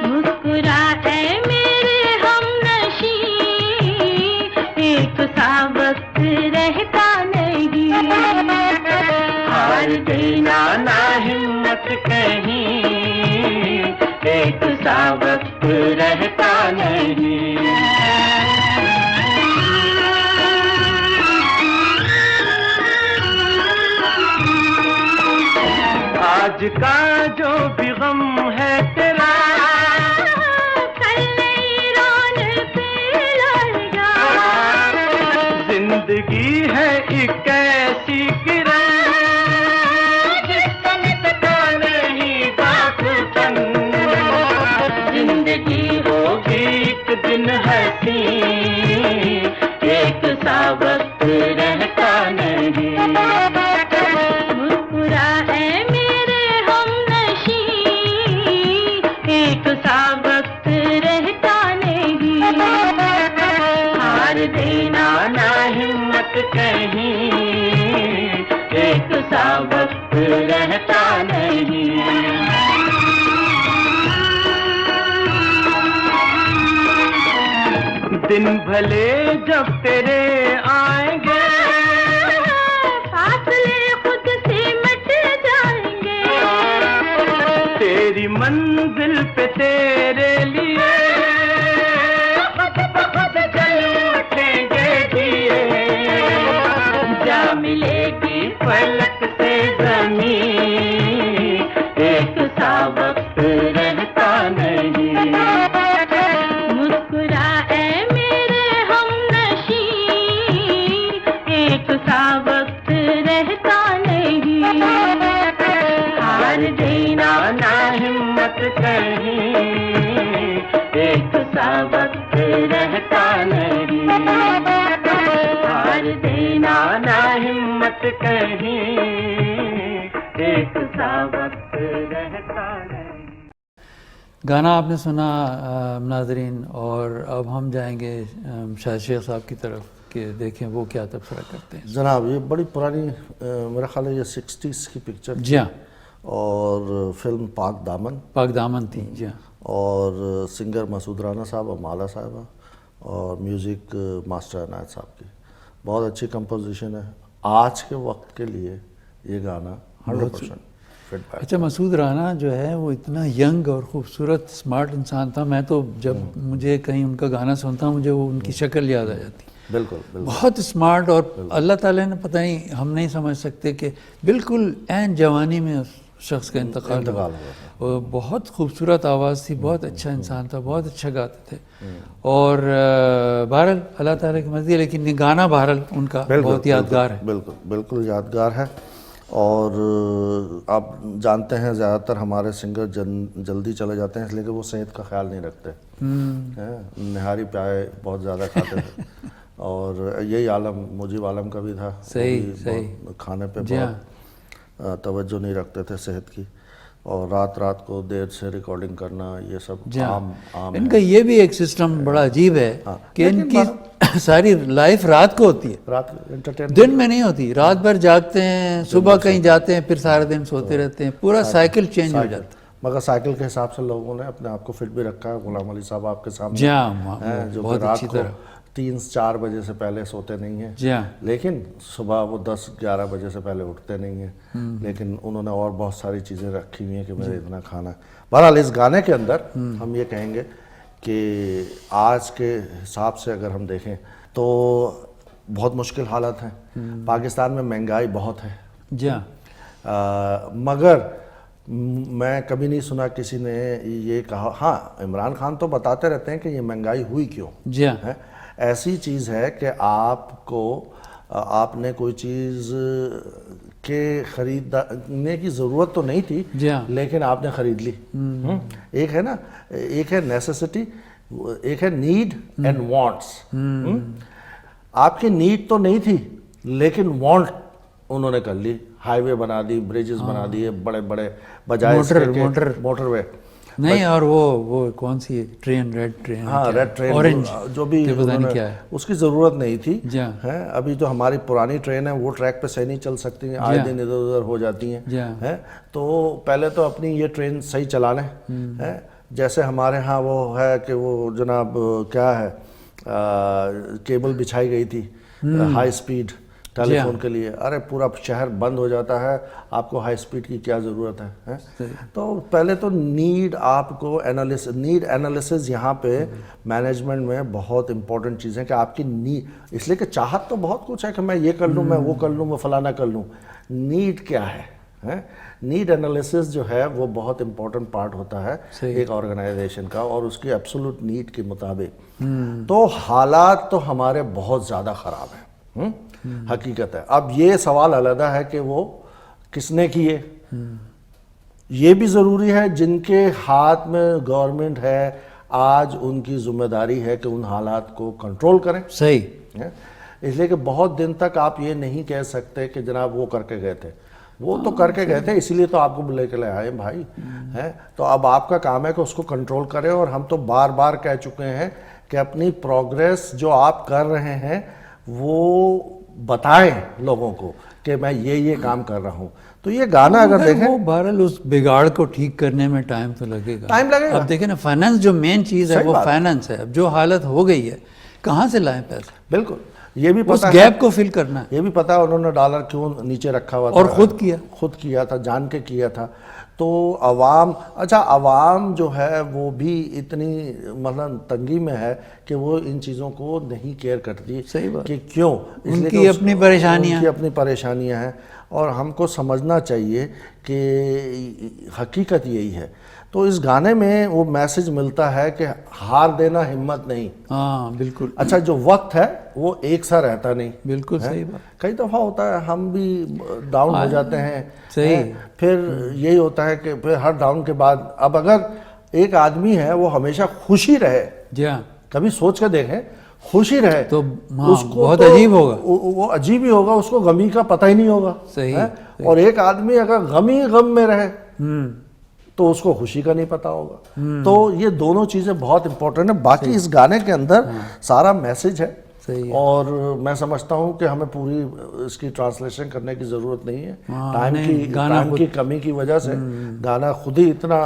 مسکرا اے میرے ہمنشیں، ایک سا وقت رہتا نہیں. ہار دینا نہ ہمت کہیں، ایک سا وقت رہتا نہیں. آج کا جو بھی غم ہے تیرا، کل نئی رونق لائے گا. زندگی ہے ایک ایسی کرن، جس کا مٹتا نہیں داغ. زندگی ہوگی ایک دن ہنسی، ایک سا وقت رہتا نہیں. مسکرا اے میرے ہمنشیں، ایک سا وقت رہتا نہیں. ہار دینا نہ ہمت کہیں، ایک سا وقت رہتا نہیں. دن بھلے جب تیرے آئیں گے، فاصلے خود سے مٹ جائیں گے. تیری منزل پہ تیرے لیے خود بخود جل اٹھیں گے دیے. جا ملے گی فلک سے زمین، ایک سا وقت رہتا نہیں. مسکرا اے میرے ہمنشیں، ایک سا وقت رہتا نہیں. ہار دینا نہ ہمت کہیں، ایک سا وقت رہتا نہیں. ہار دینا نہ ہمت کہیں، ایک سا وقت رہتا نہیں. گانا آپ نے سنا ناظرین، اور اب ہم جائیں گے شاہد شیخ صاحب کی طرف کہ دیکھیں وہ کیا تبصرہ کرتے ہیں. جناب یہ بڑی پرانی میرا خیال ہے یہ 60s کی پکچر جی ہاں، اور فلم پاک دامن، پاک دامن تھی. جی ہاں، اور سنگر مسعود رانا صاحب اور مالا صاحبہ، اور میوزک ماسٹر عنایت صاحب کی. بہت اچھی کمپوزیشن ہے. آج کے وقت کے لیے یہ گانا 100% فٹ بیٹھ. اچھا مسعود رانا جو ہے وہ اتنا ینگ اور خوبصورت اسمارٹ انسان تھا. میں تو جب مجھے کہیں ان کا گانا سنتا ہوں مجھے وہ ان کی شکل یاد آ جاتی. بالکل بالکل بہت اسمارٹ, اور اللہ تعالیٰ نے پتہ نہیں, ہم نہیں سمجھ سکتے کہ بالکل عین جوانی میں اس شخص کا انتقال ہوا. اور بہت خوبصورت آواز تھی, بہت اچھا انسان تھا, بہت اچھا گاتے تھے. اور بہرحال اللہ تعالیٰ کی مرضی ہے, لیکن یہ گانا بہرحال ان کا بہت یادگار ہے. بالکل بالکل یادگار ہے. اور آپ جانتے ہیں زیادہ تر ہمارے سنگر جلدی چلے جاتے ہیں اس لیے کہ وہ صحت کا خیال نہیں رکھتے. نہاری پیائے بہت زیادہ کھاتے تھے, اور یہی عالم مجیب عالم کا بھی تھا. صحیح. کھانے پہ بہت توجہ نہیں رکھتے تھے صحت کی, اور رات کو دیر سے ریکارڈنگ کرنا, یہ سب عام ان کا یہ بھی ایک سسٹم بڑا عجیب ہے کہ ان کی ساری لائف رات کو ہوتی ہے, رات انٹرٹین دن میں نہیں ہوتی. رات بھر جاگتے ہیں, صبح کہیں جاتے ہیں, پھر سارے دن سوتے رہتے ہیں, پورا سائیکل چینج ہو جاتا ہے. مگر سائیکل کے حساب سے لوگوں نے اپنے آپ کو فٹ بھی رکھا ہے. غلام علی صاحب آپ کے سامنے ہیں جو کہ رات کو 3-4 بجے سے پہلے سوتے نہیں ہیں, لیکن صبح وہ 10-11 بجے سے پہلے اٹھتے نہیں ہیں, لیکن انہوں نے اور بہت ساری چیزیں رکھی ہوئی ہیں کہ میرے اتنا کھانا ہے. بہرحال اس گانے کے اندر ہم یہ کہیں گے کہ آج کے حساب سے اگر ہم دیکھیں تو بہت مشکل حالت ہیں. پاکستان میں مہنگائی بہت ہے, مگر میں کبھی نہیں سنا کسی نے یہ کہا. ہاں, عمران خان تو بتاتے رہتے ہیں کہ یہ مہنگائی ہوئی کیوں ہے. ایسی چیز ہے کہ آپ نے کوئی چیز کے خریدنے کی ضرورت تو نہیں تھی, لیکن آپ نے خرید لی. ایک ہے نا, ایک ہے نیسیسٹی, ایک ہے نیڈ اینڈ وانٹس. آپ کی نیڈ تو نہیں تھی لیکن وانٹ انہوں نے کر لی. ہائی وے بنا دی, بریجز بنا دیے بڑے بڑے, بجائے موٹر وے نہیں. اور وہ کون سی ٹرین, ریڈ ٹرین, ہاں ریڈ ٹرین, اورنج, جو بھی اس کی ضرورت نہیں تھی. ابھی جو ہماری پرانی ٹرین ہے وہ ٹریک پہ صحیح نہیں چل سکتی ہیں, آئے دن ادھر ادھر ہو جاتی ہیں. تو پہلے تو اپنی یہ ٹرین صحیح چلا لیں. جیسے ہمارے ہاں وہ ہے کہ وہ جناب کیا ہے, کیبل بچھائی گئی تھی ہائی اسپیڈ ٹیلی فون کے لیے. ارے پورا شہر بند ہو جاتا ہے, آپ کو ہائی اسپیڈ کی کیا ضرورت ہے. تو پہلے تو نیڈ, آپ کو نیڈ انالیسز یہاں پہ مینجمنٹ میں بہت امپورٹنٹ چیز ہے کہ آپ کی نیڈ, اس لیے کہ چاہت تو بہت کچھ ہے کہ میں یہ کر لوں, میں وہ کر لوں, میں فلانا کر لوں. نیڈ کیا ہے, نیڈ انالیسز جو ہے وہ بہت امپورٹنٹ پارٹ ہوتا ہے ایک آرگنائزیشن کا, اور اس کی ایبسولوٹ نیڈ کے مطابق. تو حالات تو ہمارے بہت زیادہ خراب ہیں, حقیقت ہے. اب یہ سوال علیحدہ ہے کہ وہ کس نے کیے. یہ بھی ضروری ہے جن کے ہاتھ میں گورنمنٹ ہے آج, ان کی ذمہ داری ہے کہ ان حالات کو کنٹرول کریں. صحیح. اس لیے کہ بہت دن تک آپ یہ نہیں کہہ سکتے کہ جناب وہ کر کے گئے تھے, وہ تو کر کے گئے تھے اسی لیے تو آپ کو لے کے لے آئے بھائی. تو اب آپ کا کام ہے کہ اس کو کنٹرول کریں. اور ہم تو بار بار کہہ چکے ہیں کہ اپنی پروگریس جو آپ کر رہے ہیں وہ بتائیں لوگوں کو کہ میں یہ کام کر رہا ہوں. تو یہ گانا اگر دیکھیں, وہ بہرحال اس بگاڑ کو ٹھیک کرنے میں ٹائم تو لگے گا. ٹائم لگے گا. اب دیکھیں نا, فائنانس جو مین چیز ہے وہ فائنانس ہے. اب جو حالت ہو گئی ہے, کہاں سے لائیں پیسے؟ بالکل, یہ بھی پتہ اس گیپ کو فل کرنا ہے. یہ بھی پتہ انہوں نے ڈالر کیوں نیچے رکھا ہوا تھا, اور خود کیا تھا, جان کے کیا تھا. تو عوام, اچھا عوام جو ہے وہ بھی اتنی مطلب تنگی میں ہے کہ وہ ان چیزوں کو نہیں کیئر کرتی. صحیح بات. کہ کیوں, ان کی اپنی پریشانیاں ہیں, اور ہم کو سمجھنا چاہیے کہ حقیقت یہی ہے. تو اس گانے میں وہ میسج ملتا ہے کہ ہار دینا ہمت نہیں. ہاں بالکل. اچھا, جو وقت ہے وہ ایک سا رہتا نہیں. بالکل صحیح بات. کئی دفعہ ہوتا ہے ہم بھی ڈاؤن ہو جاتے ہیں. صحیح. پھر یہی ہوتا ہے کہ پھر ہر ڈاؤن کے بعد, اب اگر ایک آدمی ہے وہ ہمیشہ خوشی رہے, کبھی سوچ کے دیکھیں, خوشی رہے تو اس کو بہت عجیب ہوگا. وہ عجیب ہی ہوگا, اس کو غمی کا پتہ ہی نہیں ہوگا. صحیح. اور ایک آدمی اگر غم میں رہے تو اس کو خوشی کا نہیں پتا ہوگا. تو یہ دونوں چیزیں بہت امپورٹنٹ ہیں. باقی اس گانے کے اندر سارا میسج ہے, اور میں سمجھتا ہوں کہ ہمیں پوری اس کی ٹرانسلیشن کرنے کی ضرورت نہیں ہے. ٹائم کی کمی کی وجہ سے گانا خود ہی اتنا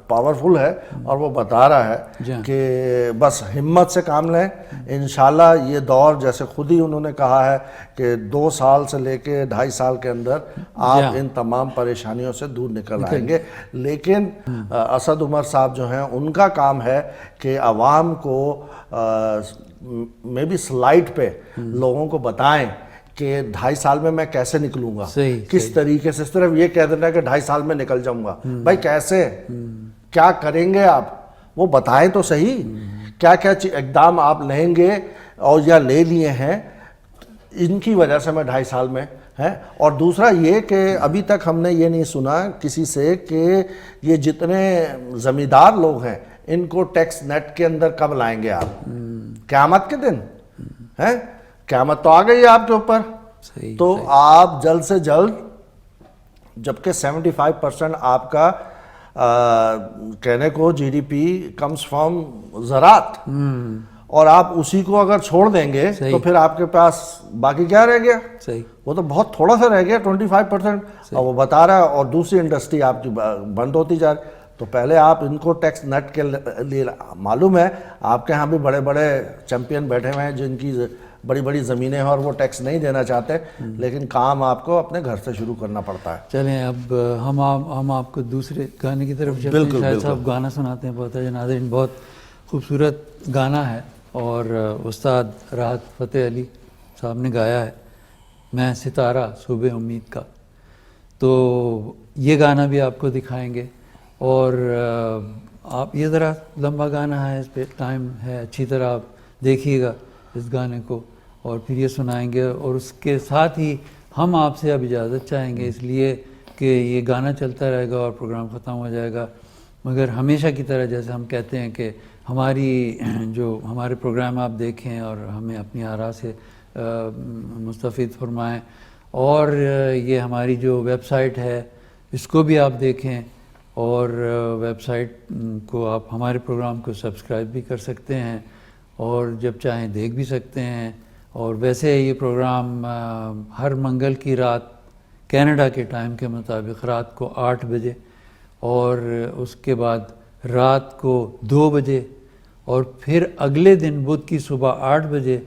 پاورفل ہے, اور وہ بتا رہا ہے کہ بس ہمت سے کام لیں. انشاءاللہ یہ دور, جیسے خود ہی انہوں نے کہا ہے کہ 2 سال سے لے کے 2.5 سال کے اندر آپ ان تمام پریشانیوں سے دور نکل آئیں گے. لیکن اسد عمر صاحب جو ہیں, ان کا کام ہے کہ عوام کو میں بھی سلائڈ پہ لوگوں کو بتائیں کہ 2.5 سال میں میں کیسے نکلوں گا, کس طریقے سے. صرف یہ کہہ دینا کہ 2.5 سال میں نکل جاؤں گا, بھائی کیسے, کیا کریں گے آپ, وہ بتائیں تو صحیح, کیا کیا اقدام آپ لیں گے اور یا لے لیے ہیں, ان کی وجہ سے میں 2.5 سال میں ہے. اور دوسرا یہ کہ ابھی تک ہم نے یہ نہیں سنا کسی سے کہ یہ جتنے زمیندار لوگ ہیں ان کو ٹیکس نیٹ کے اندر کب لائیں گے آپ, قیامت کے دن ہے, قیامت تو آ گئی ہے آپ کے اوپر. تو آپ جلد سے جلد, جبکہ 75% آپ کا کہنے کو G D P comes from زراعت, اور آپ اسی کو اگر چھوڑ دیں گے تو پھر آپ کے پاس باقی کیا رہ گیا, وہ تو بہت تھوڑا سا رہ گیا 25%, اور وہ بتا رہا ہے, اور دوسری انڈسٹری آپ کی بند ہوتی جا رہی. تو پہلے آپ ان کو ٹیکس نیٹ کے لیے, معلوم ہے آپ کے ہاں بھی بڑے بڑے چیمپئن بیٹھے ہوئے ہیں جن کی بڑی بڑی زمینیں ہیں اور وہ ٹیکس نہیں دینا چاہتے, لیکن کام آپ کو اپنے گھر سے شروع کرنا پڑتا ہے. چلیں اب ہم آپ کو دوسرے گانے کی طرف چلتے ہیں. شاہد صاحب گانا سناتے ہیں, بہت ہے ناظرین, بہت خوبصورت گانا ہے اور استاد راحت فتح علی صاحب نے گایا ہے, میں ستارہ صبح امید کا. تو یہ گانا بھی آپ کو دکھائیں گے, اور آپ یہ ذرا لمبا گانا ہے, اس پہ ٹائم ہے, اچھی طرح آپ دیکھیے گا اس گانے کو, اور پھر یہ سنائیں گے. اور اس کے ساتھ ہی ہم آپ سے اب اجازت چاہیں گے, اس لیے کہ یہ گانا چلتا رہے گا اور پروگرام ختم ہو جائے گا. مگر ہمیشہ کی طرح جیسے ہم کہتے ہیں کہ ہمارے پروگرام آپ دیکھیں اور ہمیں اپنی آراء سے مستفید فرمائیں, اور یہ ہماری جو ویب سائٹ ہے اس کو بھی آپ دیکھیں, اور ویب سائٹ کو آپ ہمارے پروگرام کو سبسکرائب بھی کر سکتے ہیں اور جب چاہیں دیکھ بھی سکتے ہیں. اور ویسے یہ پروگرام ہر منگل کی رات کینیڈا کے ٹائم کے مطابق رات کو 8 بجے, اور اس کے بعد رات کو 2 بجے, اور پھر اگلے دن بدھ کی صبح 8 بجے,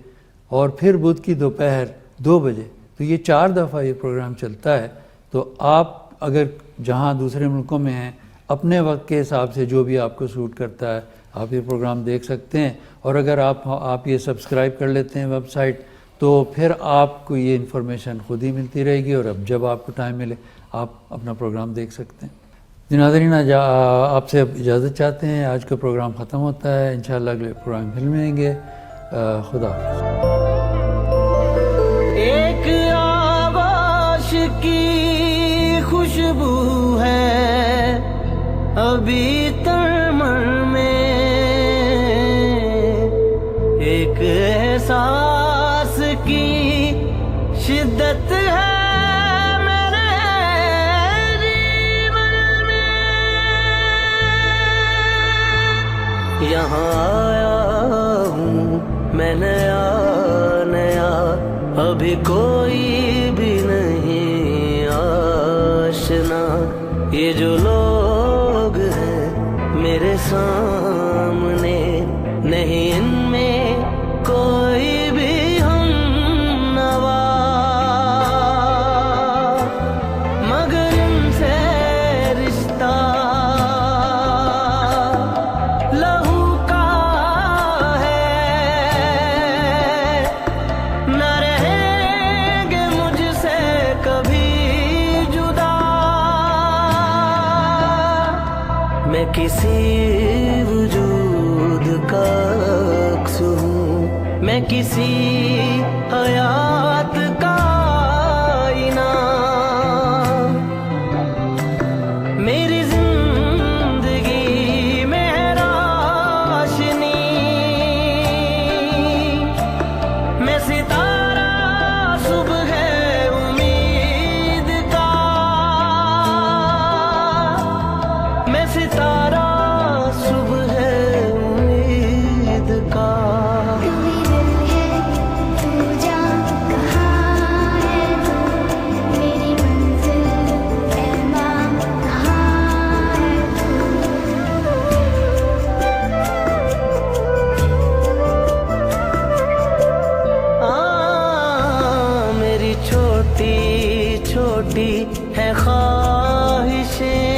اور پھر بدھ کی دوپہر 2 بجے. تو یہ 4 دفعہ یہ پروگرام چلتا ہے. تو آپ اگر جہاں دوسرے ملکوں میں ہیں, اپنے وقت کے حساب سے جو بھی آپ کو سوٹ کرتا ہے آپ یہ پروگرام دیکھ سکتے ہیں. اور اگر آپ یہ سبسکرائب کر لیتے ہیں ویب سائٹ, تو پھر آپ کو یہ انفارمیشن خود ہی ملتی رہے گی, اور اب جب آپ کو ٹائم ملے آپ اپنا پروگرام دیکھ سکتے ہیں. ناظرین, آپ سے اب اجازت چاہتے ہیں, آج کا پروگرام ختم ہوتا ہے. انشاءاللہ اگلے پروگرام پھر ملیں گے. خدا حافظ. ایک آغوش کی خوشبو ہے ابھی ترمن میں, ایک احساس کی شدت ہے میرے جیون میں. یہاں آیا ہوں میں نیا نیا, ابھی کوئی بھی نہیں آشنا. یہ جو لوگ ہیں میرے سامنے, نہیں ان میں کوئی بھی ہم نوا, مگر ان سے رشتہ لہو کا ہے. نہ رہیں گے مجھ سے کبھی جدا, میں کسی وجود کا عکس ہوں, میں کسی حیات کا آئینہ. میری زندگی میں ہے روشنی, میں ستارہ صبح ہے امید کا, میں ستارہ صبح ہے امید کا. میری چھوٹی چھوٹی ہے خواہشیں,